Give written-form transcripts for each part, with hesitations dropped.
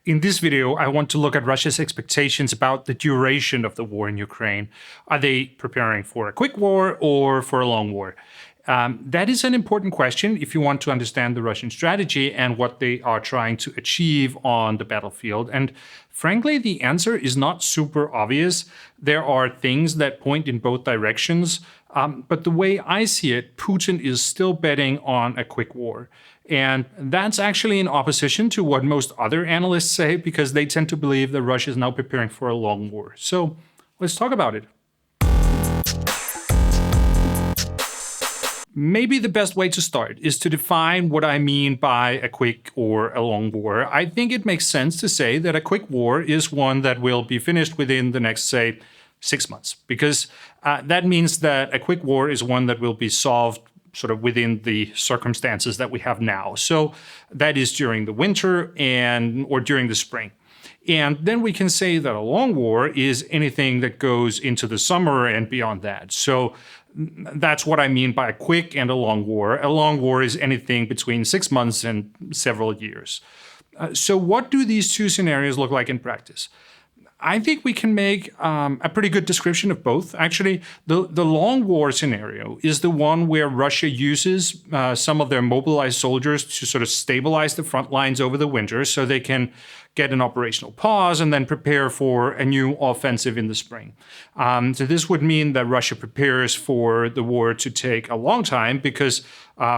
In this video, I want to look at Russia's expectations about the duration of the war in Ukraine. Are they preparing for a quick war or for a long war? That is an important question if you want to understand the Russian strategy and what they are trying to achieve on the battlefield. And frankly, the answer is not super obvious. There are things that point in both directions. But the way I see it, Putin is still betting on a quick war. And that's actually in opposition to what most other analysts say, because they tend to believe that Russia is now preparing for a long war. So let's talk about it. Maybe the best way to start is to define what I mean by a quick or a long war. I think it makes sense to say that a quick war is one that will be finished within the next, say, 6 months, because that means that a quick war is one that will be solved sort of within the circumstances that we have now. So that is during the winter or during the spring. And then we can say that a long war is anything that goes into the summer and beyond that. So that's what I mean by a quick and a long war. A long war is anything between 6 months and several years. So what do these two scenarios look like in practice? I think we can make a pretty good description of both. Actually, the long war scenario is the one where Russia uses some of their mobilized soldiers to sort of stabilize the front lines over the winter so they can get an operational pause and then prepare for a new offensive in the spring. So this would mean that Russia prepares for the war to take a long time because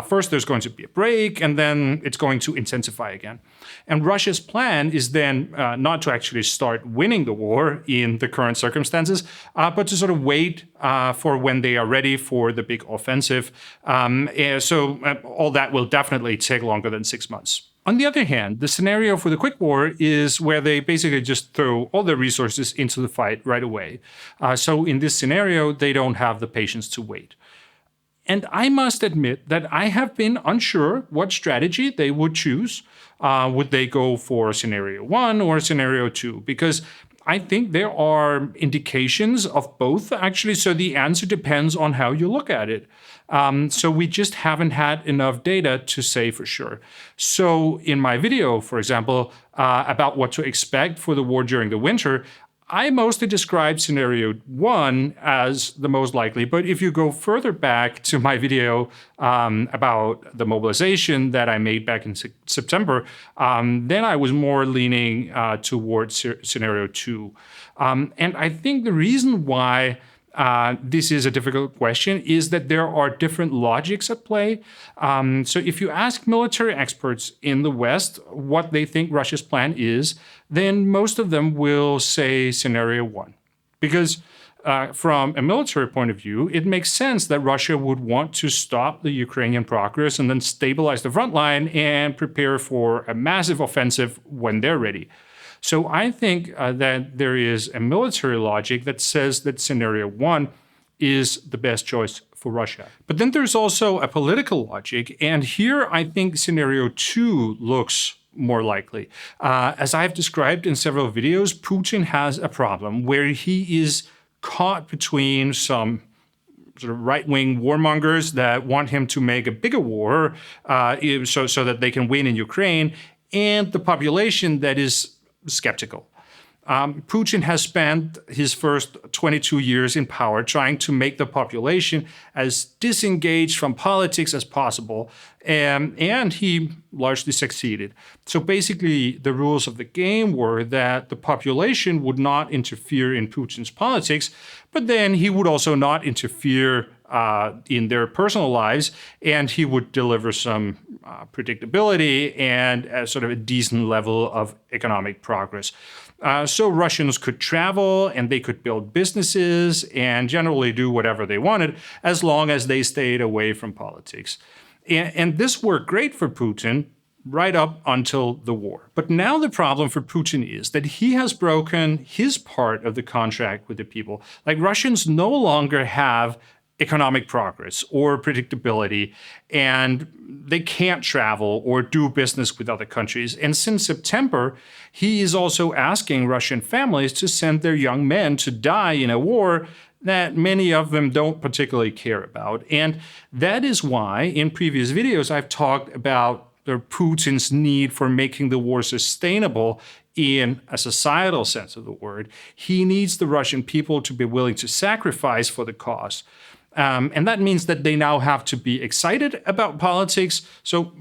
first there's going to be a break and then it's going to intensify again. And Russia's plan is then not to actually start winning the war in the current circumstances, but to sort of wait for when they are ready for the big offensive. So all that will definitely take longer than 6 months. On the other hand, the scenario for the quick war is where they basically just throw all their resources into the fight right away. So in this scenario, they don't have the patience to wait. And I must admit that I have been unsure what strategy they would choose. Would they go for scenario 1 or scenario 2? Because I think there are indications of both, actually. So the answer depends on how you look at it. So we just haven't had enough data to say for sure. So in my video, for example, about what to expect for the war during the winter, I mostly described scenario 1 as the most likely. But if you go further back to my video about the mobilization that I made back in September, then I was more leaning towards scenario 2. And I think the reason why this is a difficult question is that there are different logics at play. So if you ask military experts in the West what they think Russia's plan is, then most of them will say scenario 1. Because from a military point of view, it makes sense that Russia would want to stop the Ukrainian progress and then stabilize the front line and prepare for a massive offensive when they're ready. So I think that there is a military logic that says that scenario 1 is the best choice for Russia. But then there's also a political logic. And here I think scenario 2 looks more likely. As I've described in several videos, Putin has a problem where he is caught between some sort of right-wing warmongers that want him to make a bigger war so that they can win in Ukraine, and the population that is skeptical. Putin has spent his first 22 years in power trying to make the population as disengaged from politics as possible, and he largely succeeded. So basically, the rules of the game were that the population would not interfere in Putin's politics, but then he would also not interfere in their personal lives, and he would deliver some predictability and sort of a decent level of economic progress. So Russians could travel and they could build businesses and generally do whatever they wanted as long as they stayed away from politics. And this worked great for Putin right up until the war. But now the problem for Putin is that he has broken his part of the contract with the people. Like, Russians no longer have economic progress or predictability, and they can't travel or do business with other countries. And since September, he is also asking Russian families to send their young men to die in a war that many of them don't particularly care about. And that is why in previous videos I've talked about Putin's need for making the war sustainable in a societal sense of the word. He needs the Russian people to be willing to sacrifice for the cause. And that means that they now have to be excited about politics, so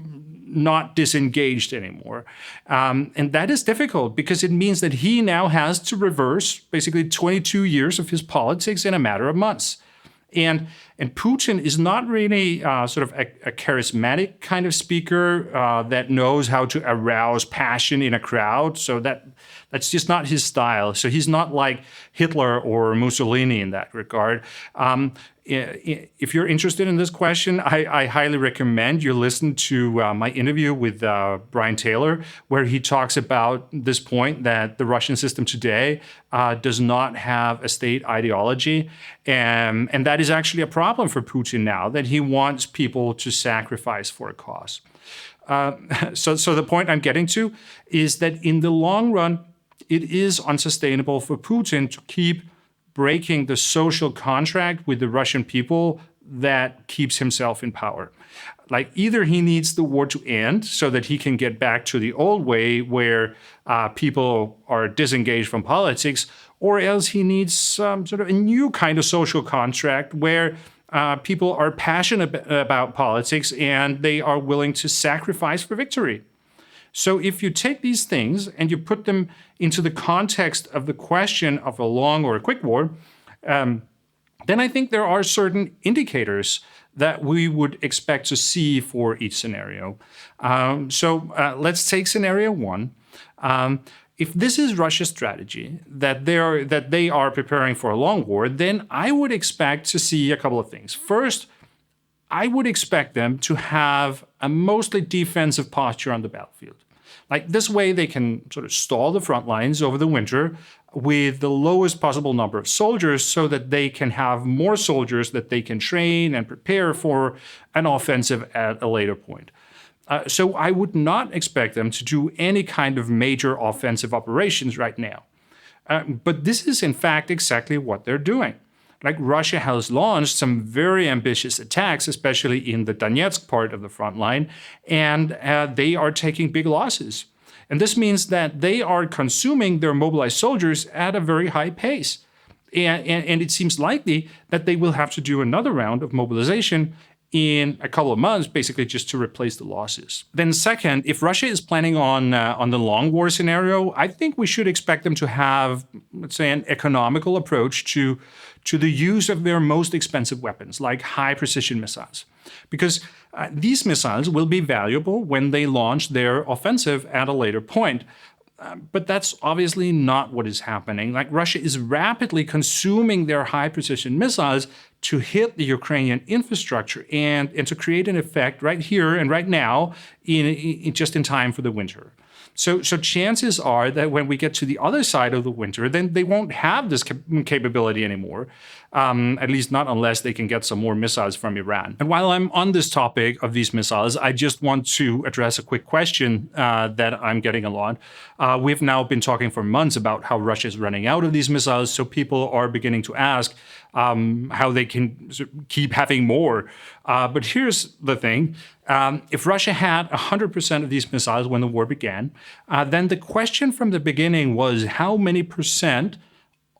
not disengaged anymore. And that is difficult because it means that he now has to reverse basically 22 years of his politics in a matter of months. And Putin is not really sort of a charismatic kind of speaker that knows how to arouse passion in a crowd. So that's just not his style. So he's not like Hitler or Mussolini in that regard. If you're interested in this question, I highly recommend you listen to my interview with Brian Taylor, where he talks about this point that the Russian system today does not have a state ideology. And that is actually a problem for Putin now, that he wants people to sacrifice for a cause. So the point I'm getting to is that in the long run, it is unsustainable for Putin to keep breaking the social contract with the Russian people that keeps himself in power. Like, either he needs the war to end so that he can get back to the old way where people are disengaged from politics, or else he needs sort of a new kind of social contract where people are passionate about politics and they are willing to sacrifice for victory. So if you take these things and you put them into the context of the question of a long or a quick war, then I think there are certain indicators that we would expect to see for each scenario. So let's take scenario one. If this is Russia's strategy, that they are preparing for a long war, then I would expect to see a couple of things. First, I would expect them to have a mostly defensive posture on the battlefield. Like, this way they can sort of stall the front lines over the winter with the lowest possible number of soldiers so that they can have more soldiers that they can train and prepare for an offensive at a later point. So I would not expect them to do any kind of major offensive operations right now. But this is, in fact, exactly what they're doing. Like, Russia has launched some very ambitious attacks, especially in the Donetsk part of the front line, and they are taking big losses. And this means that they are consuming their mobilized soldiers at a very high pace. And it seems likely that they will have to do another round of mobilization in a couple of months, basically just to replace the losses. Then second, if Russia is planning on the long war scenario, I think we should expect them to have, let's say, an economical approach to the use of their most expensive weapons, like high-precision missiles. Because these missiles will be valuable when they launch their offensive at a later point. But that's obviously not what is happening. Like, Russia is rapidly consuming their high-precision missiles to hit the Ukrainian infrastructure and to create an effect right here and right now, just in time for the winter. So chances are that when we get to the other side of the winter, then they won't have this capability anymore, at least not unless they can get some more missiles from Iran. And while I'm on this topic of these missiles, I just want to address a quick question that I'm getting a lot. We've now been talking for months about how Russia is running out of these missiles, so people are beginning to ask how they can keep having more. But here's the thing. If Russia had 100% of these missiles when the war began, then the question from the beginning was how many percent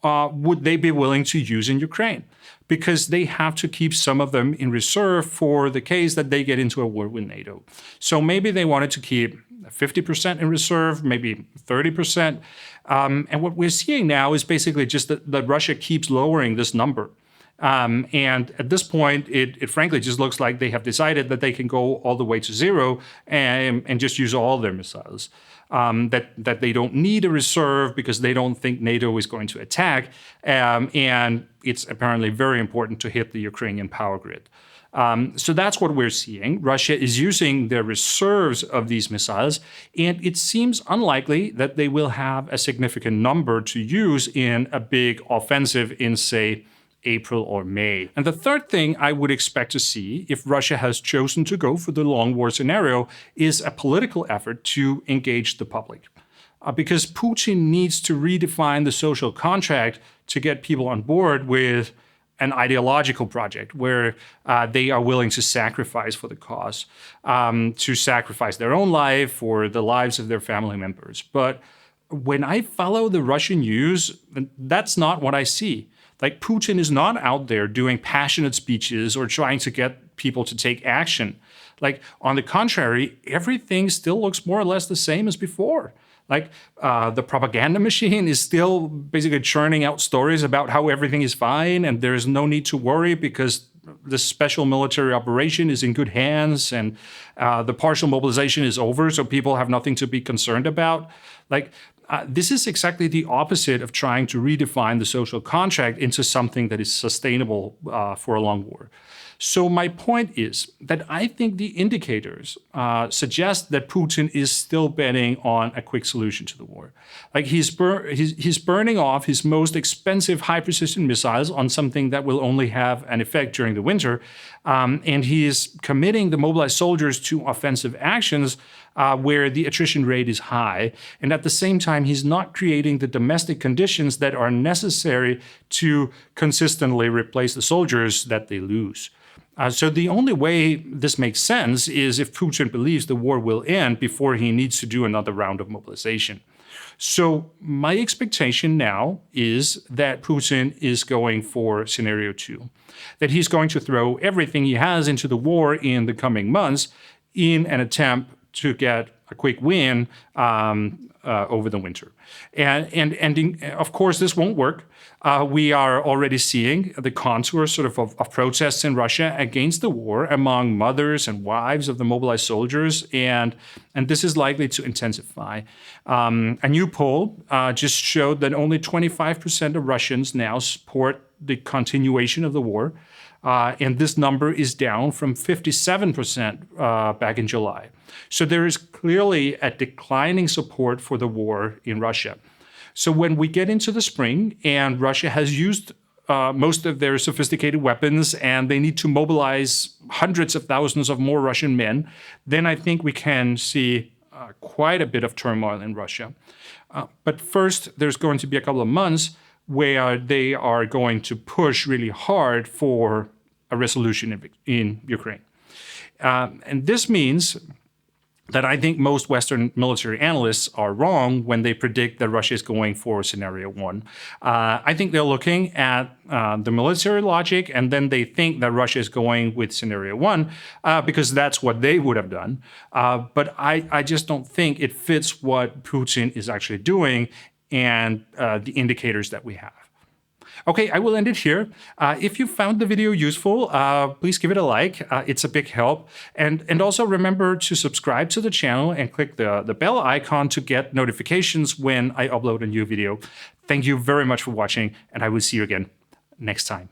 would they be willing to use in Ukraine? Because they have to keep some of them in reserve for the case that they get into a war with NATO. So maybe they wanted to keep 50% in reserve, maybe 30%. And what we're seeing now is basically just that Russia keeps lowering this number. And at this point, it frankly just looks like they have decided that they can go all the way to zero and just use all their missiles. That they don't need a reserve because they don't think NATO is going to attack. And it's apparently very important to hit the Ukrainian power grid. So that's what we're seeing. Russia is using their reserves of these missiles, and it seems unlikely that they will have a significant number to use in a big offensive in, say, April or May. And the third thing I would expect to see if Russia has chosen to go for the long war scenario is a political effort to engage the public. Because Putin needs to redefine the social contract to get people on board with an ideological project where they are willing to sacrifice for the cause, to sacrifice their own life or the lives of their family members. But when I follow the Russian news, that's not what I see. Like, Putin is not out there doing passionate speeches or trying to get people to take action. Like, on the contrary, everything still looks more or less the same as before. Like, the propaganda machine is still basically churning out stories about how everything is fine and there is no need to worry because the special military operation is in good hands and the partial mobilization is over, so people have nothing to be concerned about. Like, this is exactly the opposite of trying to redefine the social contract into something that is sustainable for a long war. So my point is that I think the indicators suggest that Putin is still betting on a quick solution to the war. Like, he's burning off his most expensive high-precision missiles on something that will only have an effect during the winter, and he is committing the mobilized soldiers to offensive actions where the attrition rate is high. And at the same time, he's not creating the domestic conditions that are necessary to consistently replace the soldiers that they lose. So the only way this makes sense is if Putin believes the war will end before he needs to do another round of mobilization. So my expectation now is that Putin is going for scenario 2, that he's going to throw everything he has into the war in the coming months in an attempt to get a quick win over the winter. And of course, this won't work. We are already seeing the contours of protests in Russia against the war among mothers and wives of the mobilized soldiers, and this is likely to intensify. A new poll just showed that only 25% of Russians now support the continuation of the war, and this number is down from 57% back in July. So there is clearly a declining support for the war in Russia. So when we get into the spring and Russia has used most of their sophisticated weapons and they need to mobilize hundreds of thousands of more Russian men, then I think we can see quite a bit of turmoil in Russia. But first, there's going to be a couple of months where they are going to push really hard for a resolution in Ukraine. And this means that I think most Western military analysts are wrong when they predict that Russia is going for scenario 1. I think they're looking at the military logic, and then they think that Russia is going with scenario 1 because that's what they would have done. But I just don't think it fits what Putin is actually doing and the indicators that we have. Okay, I will end it here. If you found the video useful, please give it a like. It's a big help. And also remember to subscribe to the channel and click the bell icon to get notifications when I upload a new video. Thank you very much for watching, and I will see you again next time.